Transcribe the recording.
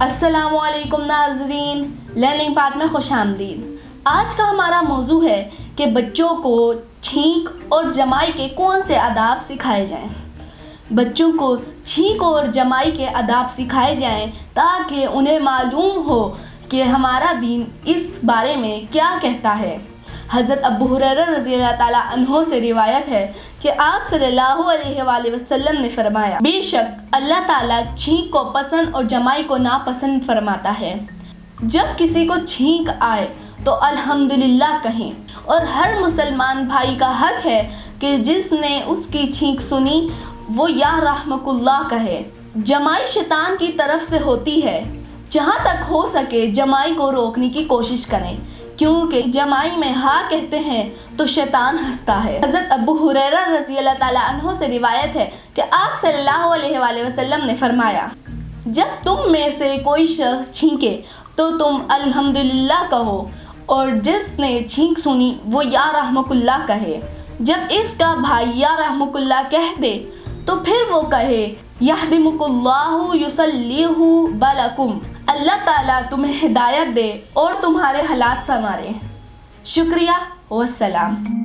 السلام علیکم ناظرین، لرننگ پاتھ میں خوش آمدید۔ آج کا ہمارا موضوع ہے کہ بچوں کو چھینک اور جمائی کے کون سے آداب سکھائے جائیں۔ بچوں کو چھینک اور جمائی کے آداب سکھائے جائیں تاکہ انہیں معلوم ہو کہ ہمارا دین اس بارے میں کیا کہتا ہے۔ حضرت ابو ہریرہ رضی اللہ تعالیٰ عنہ سے روایت ہے کہ آپ صلی اللہ علیہ وآلہ وسلم نے فرمایا، بے شک اللہ تعالیٰ چھینک کو پسند اور جمائی کو ناپسند فرماتا ہے۔ جب کسی کو چھینک آئے تو الحمدللہ کہیں، اور ہر مسلمان بھائی کا حق ہے کہ جس نے اس کی چھینک سنی وہ یا رحمک اللہ کہے۔ جمائی شیطان کی طرف سے ہوتی ہے، جہاں تک ہو سکے جمائی کو روکنے کی کوشش کریں، کیونکہ جمائی میں ہاں کہتے ہیں تو شیطان ہنستا ہے۔ حضرت ابو ہریرہ رضی اللہ تعالیٰ عنہ سے روایت ہے کہ آپ صلی اللہ علیہ وآلہ وسلم نے فرمایا، جب تم میں سے کوئی شخص چھینکے تو تم الحمدللہ کہو، اور جس نے چھینک سنی وہ یا رحمک اللہ کہے۔ جب اس کا بھائی یا رحمک اللہ کہہ دے تو پھر وہ کہے، یہدمک اللہ یصلح بالکم، اللہ تعالیٰ تمہیں ہدایت دے اور تمہارے حالات سنوارے۔ شکریہ والسلام۔